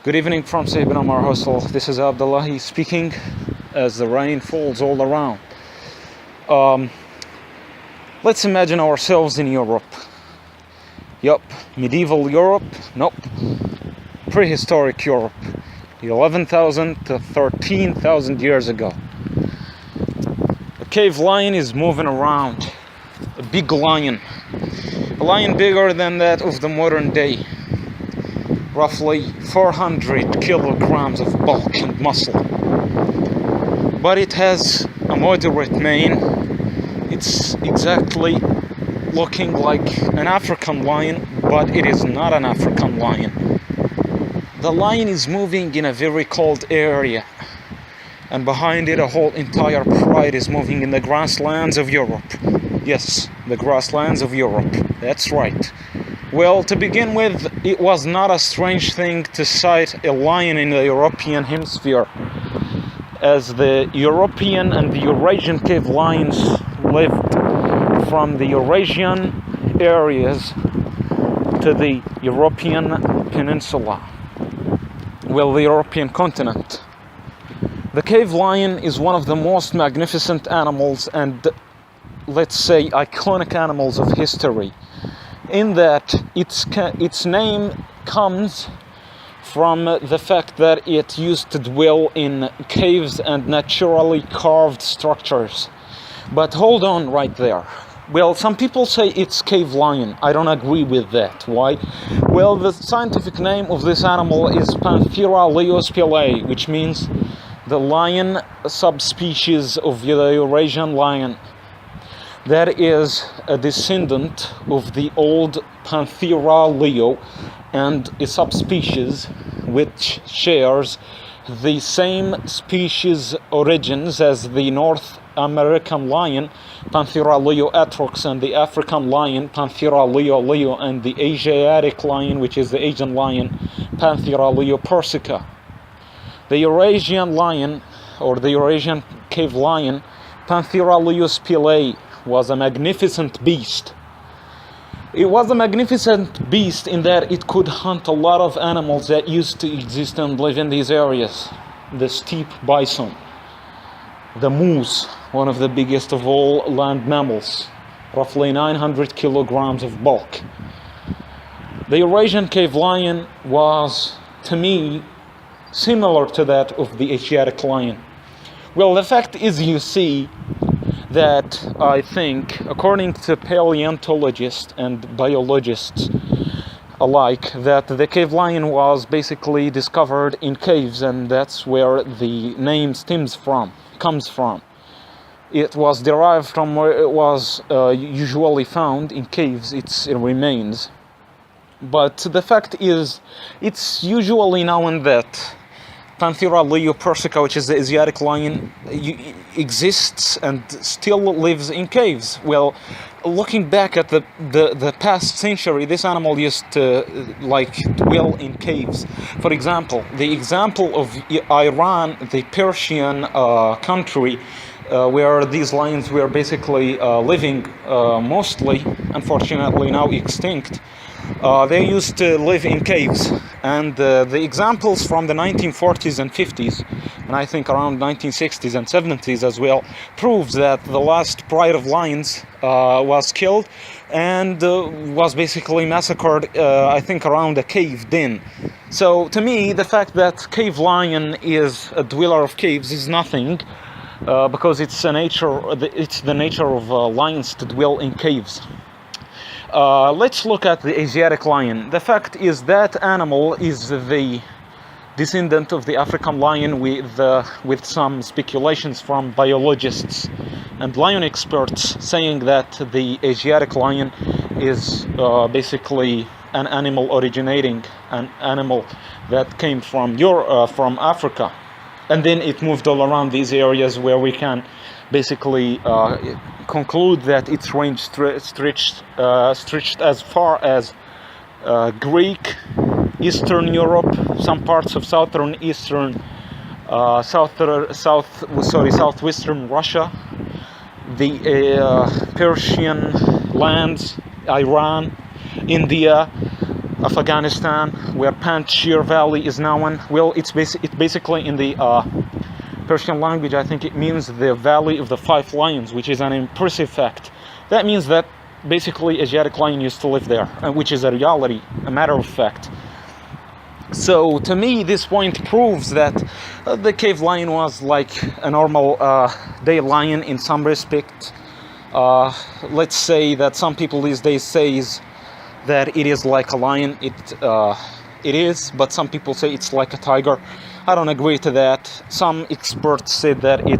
Good evening from Sayyidina our hostel. This is Abdullahi speaking as the rain falls all around. Let's imagine ourselves in Europe. Yup, medieval Europe? Nope. Prehistoric Europe. 11,000 to 13,000 years ago. A cave lion is moving around. A big lion. A lion bigger than that of the modern day. Roughly 400 kilograms of bulk and muscle. But it has a moderate mane. It's exactly looking like an African lion, but it is not an African lion. The lion is moving in a very cold area, and behind it a whole entire pride is moving in the grasslands of Europe. Yes, the grasslands of Europe. That's right. Well, to begin with, it was not a strange thing to sight a lion in the European hemisphere, as the European and the Eurasian cave lions lived from the Eurasian areas to the European peninsula. Well, the European continent. The cave lion is one of the most magnificent animals and, let's say, iconic animals of history, in that its name comes from the fact that it used to dwell in caves and naturally carved structures. But hold on right there. Well, some people say it's cave lion. I don't agree with that. Why? Well, the scientific name of this animal is Panthera Leo Spelaea, which means the lion subspecies of the Eurasian lion. That is a descendant of the old Panthera leo and a subspecies which shares the same species origins as the North American lion, Panthera leo atrox, and the African lion, Panthera leo, and the Asiatic lion, which is the Asian lion, Panthera leo persica. The Eurasian lion, or the Eurasian cave lion, Panthera Leo Spelaea, was a magnificent beast. It was a magnificent beast in that it could hunt a lot of animals that used to exist and live in these areas. The steppe bison, the moose, one of the biggest of all land mammals, roughly 900 kilograms of bulk. The Eurasian cave lion was, to me, similar to that of the Asiatic lion. Well, the fact is, you see, that I think, according to paleontologists and biologists alike, that the cave lion was basically discovered in caves, and that's where the name comes from. It was derived from where it was usually found in caves, its remains. But the fact is, it's usually known that Panthera Leo persica, which is the Asiatic lion, exists and still lives in caves. Well, looking back at the past century, this animal used to dwell in caves. For example, the example of Iran, the Persian country, where these lions were basically living, mostly, unfortunately now extinct. They used to live in caves, and the examples from the 1940s and 50s, and I think around 1960s and 70s as well, proves that the last pride of lions was killed and was basically massacred, I think around a cave den. So to me, the fact that cave lion is a dweller of caves is nothing, because it's the nature of lions to dwell in caves. Let's look at the Asiatic lion. The fact is that animal is the descendant of the African lion, with some speculations from biologists and lion experts saying that the Asiatic lion is basically an animal that came from Africa, and then it moved all around these areas where we can basically conclude that its range stretched as far as Greek, Eastern Europe, some parts of southwestern Russia, the Persian lands, Iran, India, Afghanistan, where Panjshir Valley is known. Well, it's basically in the Persian language, I think it means the Valley of the Five Lions, which is an impressive fact. That means that basically Asiatic lion used to live there, which is a reality, a matter of fact. So to me, this point proves that the cave lion was like a normal day lion in some respect. Let's say that some people these days says that it is like a lion. It is, but some people say it's like a tiger. I don't agree to that. Some experts said that it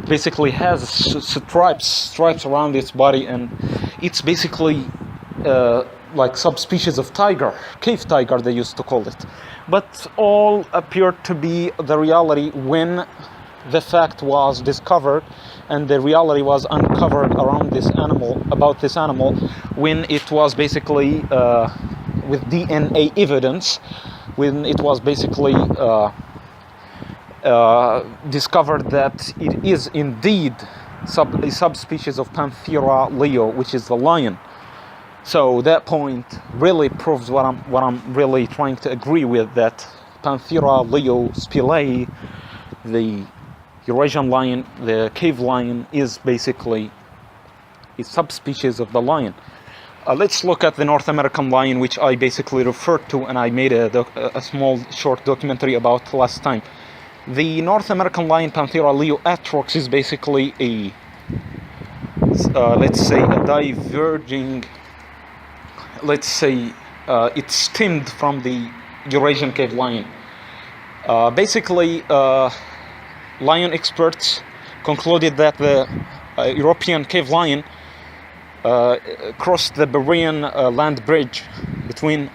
basically has stripes around its body, and it's basically like subspecies of tiger, cave tiger they used to call it. But all appeared to be the reality when the fact was discovered, and the reality was uncovered around this animal, about this animal, when it was basically with DNA evidence, when it was basically discovered that it is indeed a subspecies of Panthera Leo, which is the lion. So that point really proves what I'm really trying to agree with, that Panthera Leo Spelaea, the Eurasian lion, the cave lion, is basically a subspecies of the lion. Let's look at the North American lion, which I basically referred to, and I made a small short documentary about last time. The North American lion, Panthera Leo atrox, is basically a let's say a diverging, let's say it stemmed from the Eurasian cave lion. Basically, lion experts concluded that the European cave lion crossed the Bering land bridge between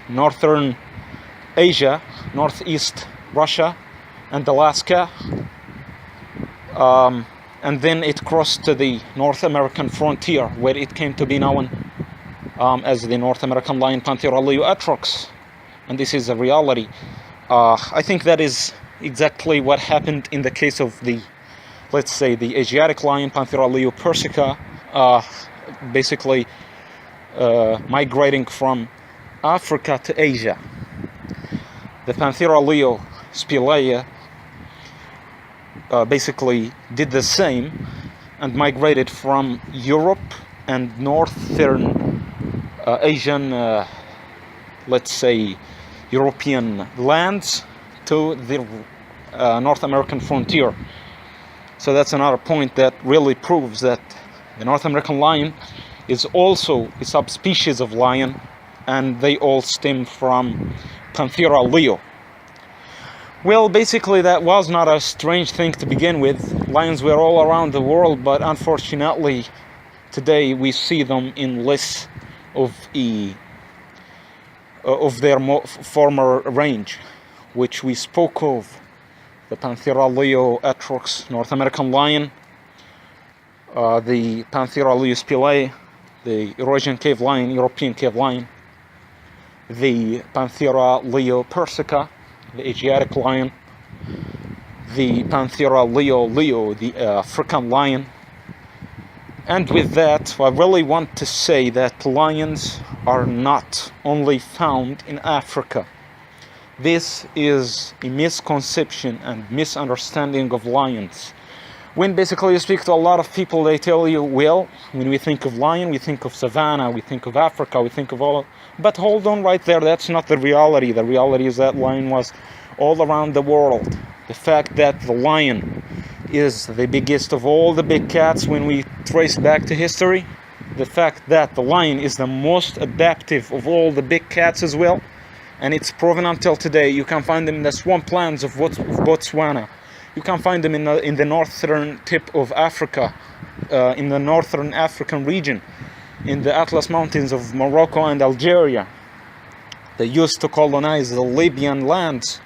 northern Asia, northeast Russia, and Alaska, and then it crossed to the North American frontier, where it came to be known as the North American lion, Panthera Leo atrox. And this is a reality. I think that is exactly what happened in the case of the, let's say, the Asiatic lion, Panthera Leo persica, basically migrating from Africa to Asia. The Panthera Leo Spelaea basically did the same and migrated from Europe and northern Asian, let's say, European lands to the North American frontier. So that's another point that really proves that the North American lion is also a subspecies of lion, and they all stem from Panthera Leo. Well, basically that was not a strange thing to begin with. Lions were all around the world, but unfortunately today we see them in less of their former range, which we spoke of. The Panthera Leo atrox, North American lion, the Panthera Leo Spelaea, the Eurasian cave lion, European cave lion, the Panthera Leo persica, the Asiatic lion, the Panthera Leo, the African lion. And with that, I really want to say that lions are not only found in Africa. This is a misconception and misunderstanding of lions. When basically you speak to a lot of people, they tell you, well, when we think of lion, we think of savannah, we think of Africa, we think of all. But hold on right there, that's not the reality. The reality is that lion was all around the world. The fact that the lion is the biggest of all the big cats when we trace back to history, the fact that the lion is the most adaptive of all the big cats as well, and it's proven until today. You can find them in the swamplands of Botswana. You can find them in the northern tip of Africa, in the northern African region, in the Atlas Mountains of Morocco and Algeria. They used to colonize the Libyan lands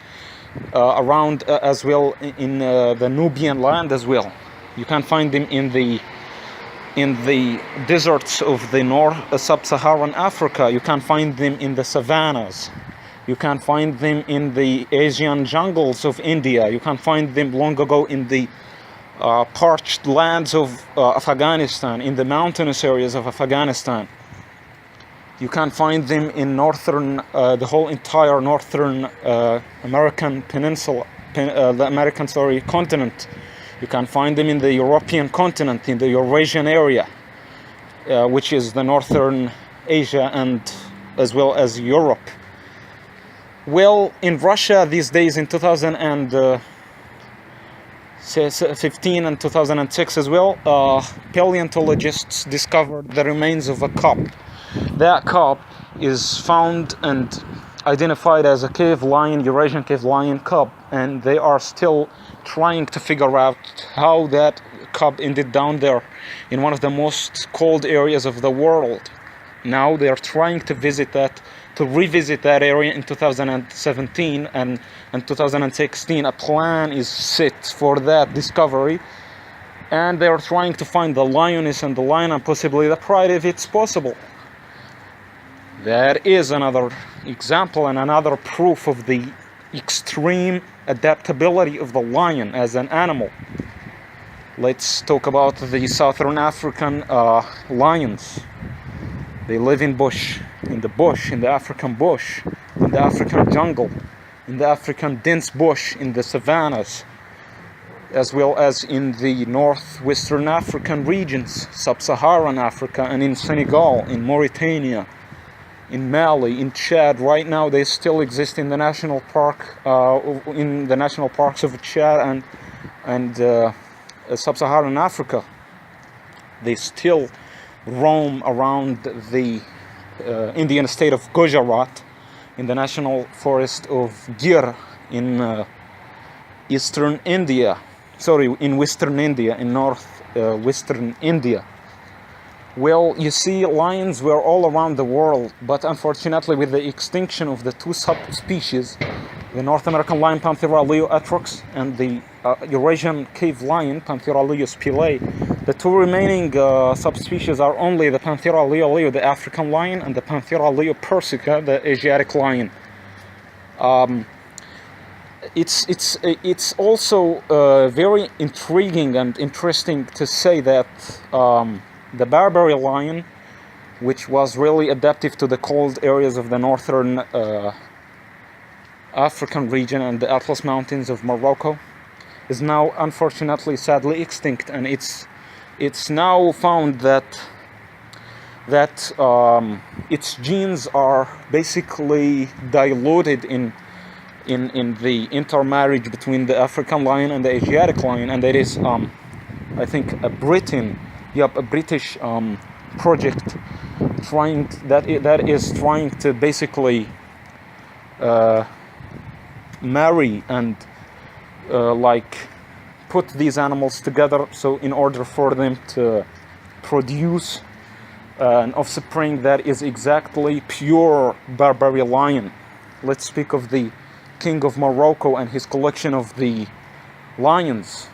around as well, in the Nubian land as well. You can find them in the deserts of the North Sub-Saharan Africa. You can find them in the savannas. You can find them in the Asian jungles of India. You can find them long ago in the parched lands of Afghanistan, in the mountainous areas of Afghanistan. You can find them in northern, the whole entire northern American peninsula, the American, continent. You can find them in the European continent, in the Eurasian area, which is the northern Asia and as well as Europe. Well, in Russia these days, in 2015 and 2006 as well, paleontologists discovered the remains of a cup. That cup is found and identified as a cave lion, Eurasian cave lion cub, and they are still trying to figure out how that cub ended down there in one of the most cold areas of the world. Now they are trying to revisit that area in 2017 and 2016. A plan is set for that discovery, and they are trying to find the lioness and the lion and possibly the pride if it's possible. That is another example and another proof of the extreme adaptability of the lion as an animal. Let's talk about the Southern African lions. They live in the African bush, in the African jungle, in the African dense bush, in the savannas, as well as in the northwestern African regions, sub-Saharan Africa, and in Senegal, in Mauritania, in Mali, in Chad. Right now they still exist in the national park, in the national parks of Chad and sub-Saharan Africa. They still roam around the Indian state of Gujarat, in the national forest of Gir in western India, in northwestern India. Well, you see, lions were all around the world, but unfortunately with the extinction of the two subspecies, the North American lion Panthera Leo atrox and the Eurasian cave lion Panthera Leo Spelaea, the two remaining subspecies are only the Panthera leo, the African lion, and the Panthera leo persica, the Asiatic lion. It's also very intriguing and interesting to say that the Barbary lion, which was really adaptive to the cold areas of the northern African region and the Atlas Mountains of Morocco, is now unfortunately sadly extinct, and it's now found that its genes are basically diluted in the intermarriage between the African lion and the Asiatic lion, and that is I think a British project that is trying to basically marry and put these animals together, so in order for them to produce an offspring that is exactly pure Barbary lion. Let's speak of the King of Morocco and his collection of the lions,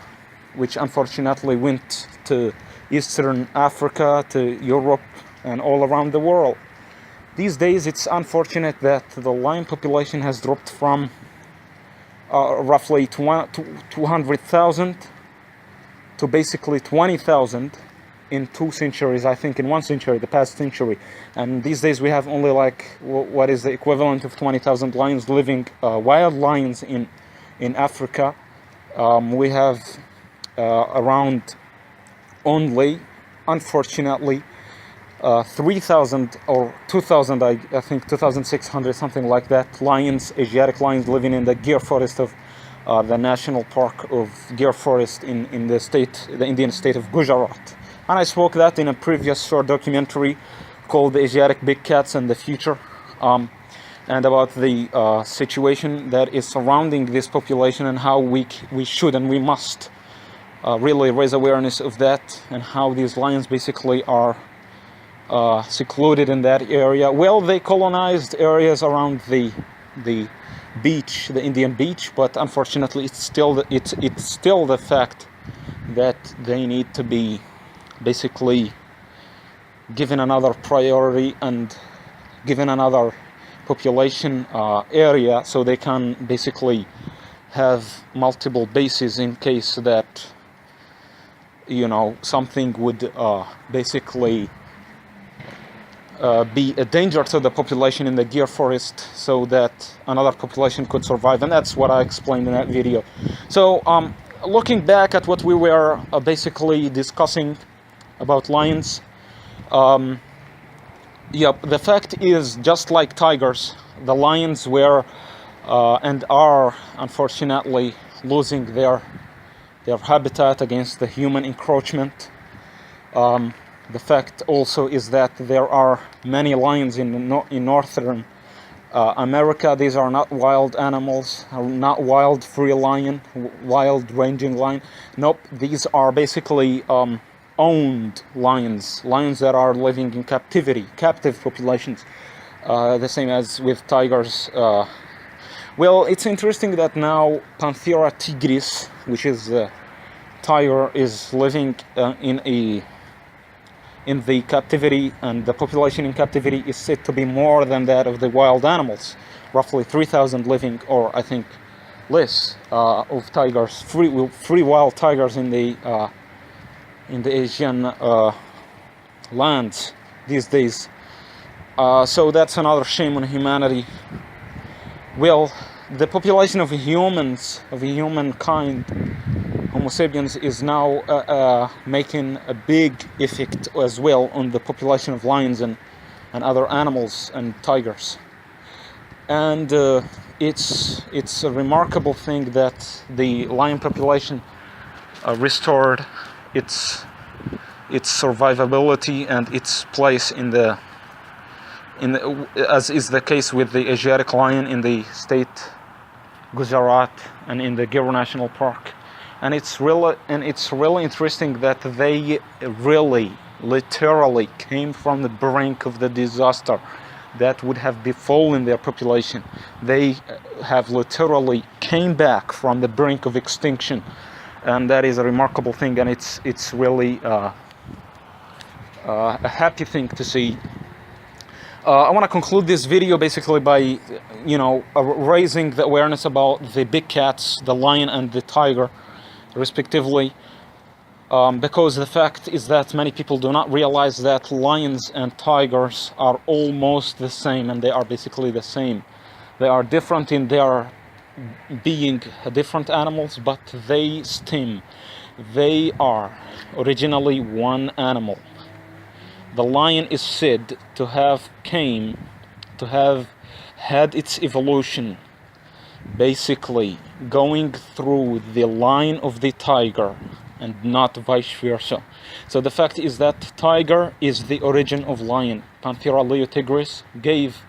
which unfortunately went to Eastern Africa, to Europe, and all around the world. These days it's unfortunate that the lion population has dropped from roughly 200,000 to basically 20,000 in 2 centuries, I think in 1 century, the past century. And these days we have only what is the equivalent of 20,000 lions living, wild lions in Africa. We have around only, unfortunately, 3,000 or 2,000, I think 2,600, something like that, Asiatic lions living in the Gir forest of the national park of Gir forest in the Indian state of Gujarat. And I spoke that in a previous short documentary called The Asiatic Big Cats and the Future, and about the situation that is surrounding this population and how we should and we must really raise awareness of that, and how these lions basically are secluded in that area. Well, they colonized areas around the beach, the Indian beach, but unfortunately it's still the fact that they need to be basically given another priority and given another population area, so they can basically have multiple bases in case that something would basically be a danger to the population in the deer forest, so that another population could survive. And that's what I explained in that video. So looking back at what we were basically discussing about lions, yep, the fact is, just like tigers, the lions were and are unfortunately losing their habitat against the human encroachment. The fact also is that there are many lions in northern America. These are not wild animals, not wild free lion, wild ranging lion. Nope, these are basically owned lions that are living in captivity, captive populations. The same as with tigers. Well, it's interesting that now Panthera tigris, which is a tiger, is living in the captivity, and the population in captivity is said to be more than that of the wild animals. Roughly 3,000 living, or I think less, of tigers, free wild tigers in the Asian lands these days. So that's another shame on humanity. Well, the population of humans, of humankind, Homo sapiens, is now making a big effect as well on the population of lions and other animals and tigers. And it's a remarkable thing that the lion population restored its survivability and its place in the as is the case with the Asiatic lion in the state Gujarat and in the Gir National Park. And it's really interesting that they really literally came from the brink of the disaster that would have befallen their population. They have literally came back from the brink of extinction, and that is a remarkable thing, and it's really a happy thing to see. I want to conclude this video basically by, raising the awareness about the big cats, the lion and the tiger, respectively, because the fact is that many people do not realize that lions and tigers are almost the same, and they are basically the same. They are different in their being different animals, but they are originally one animal. The lion is said to have had its evolution basically going through the line of the tiger and not vice versa. So the fact is that tiger is the origin of lion. Panthera Leo tigris gave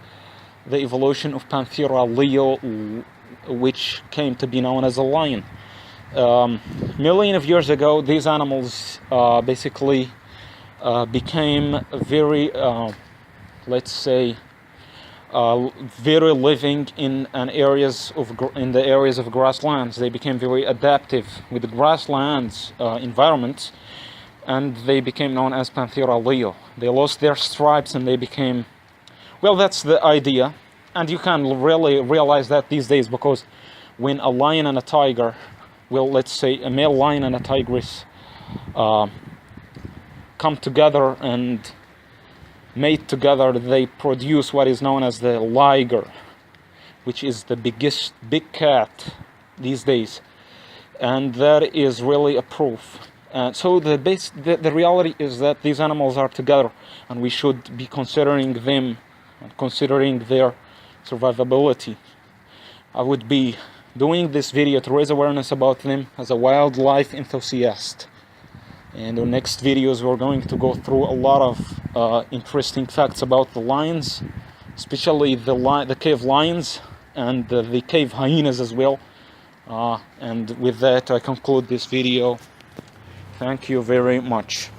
the evolution of Panthera Leo, which came to be known as a lion. Millions of years ago, these animals basically became very, let's say, very living in the areas of grasslands. They became very adaptive with the grasslands environments, and they became known as Panthera Leo. They lost their stripes and they became, well, that's the idea, and you can really realize that these days, because when a lion and a tiger, well, let's say a male lion and a tigress come together and mate together, they produce what is known as the liger, which is the biggest big cat these days, and that is really a proof. So the reality is that these animals are together, and we should be considering them and considering their survivability. I would be doing this video to raise awareness about them as a wildlife enthusiast. And in the next videos, we're going to go through a lot of interesting facts about the lions, especially the cave lions and the cave hyenas as well. And with that, I conclude this video. Thank you very much.